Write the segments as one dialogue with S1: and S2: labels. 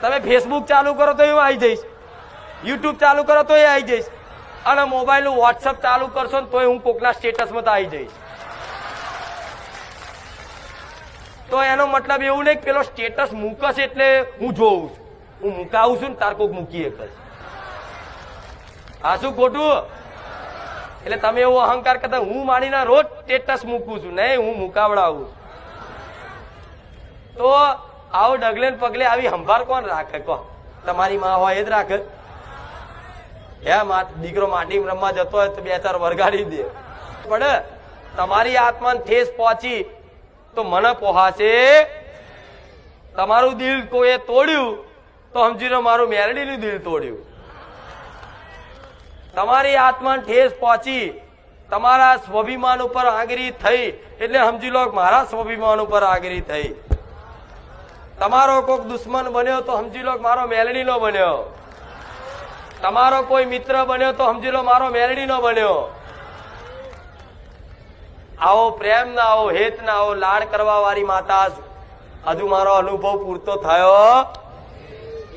S1: તમે ફેસબુક ચાલુ કરો તો હું આવી જઈશ, યુટ્યુબ ચાલુ કરો તો આવી જઈશ, અને મોબાઈલ નું વોટ્સઅપ ચાલુ કરશો ને તોય હું કોકના સ્ટેટસમાં તો આવી જઈશ. તો એનો મતલબ એવું નહીં કે પેલો સ્ટેટસ મૂકશે એટલે હું જોઉં છું. હું મુકાવું છું ને તાર કોક મૂકી એક. આ શું ખોટું? એટલે તમે એવો અહંકાર કરતા હું મારીને રોજ સ્ટેટસ મૂકું છું, નહીં હું મુકાવડાવું. તો આવો ડગલે ને પગલે આવી સંભાળ કોણ રાખે? કહો, તમારી માં હોય એ જ રાખે. દીકરો માટી રમવા જતો હોય તો 2-4 વરગાડી દે, પણ તમારી આત્માને ઠેસ પહોંચી તો મને પોહાશે. તમારું દિલ કોઈએ તોડ્યું તો સમજી લો મારું મેરડીનું દિલ તોડ્યું. તમારી આત્માને ઠેસ પહોંચી, તમારા સ્વાભિમાન ઉપર આંગળી થઈ એટલે સમજી લો મારા સ્વાભિમાન ઉપર આંગળી થઈ. તમારો કોઈક દુશ્મન બન્યો તો સમજી લો મારો મેલડીનો બન્યો. તમારો કોઈ મિત્ર બન્યો તો સમજી લો મારો મેલડીનો બન્યો. આવો પ્રેમ ના આવો હેત ના આવો લાડ કરવા વાળી માતા હજુ મારો અનુભવ પૂરતો થયો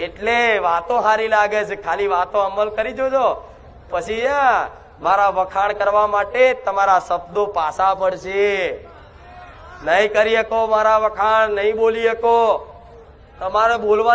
S1: એટલે વાતો સારી લાગે છે. ખાલી વાતો અમલ કરી જોજો, પછી મારા વખાણ કરવા માટે તમારા શબ્દો પાછા પડશે. નહીં કરી શકો મારા વખાણ, નહીં બોલી શકો. તમારે બોલવા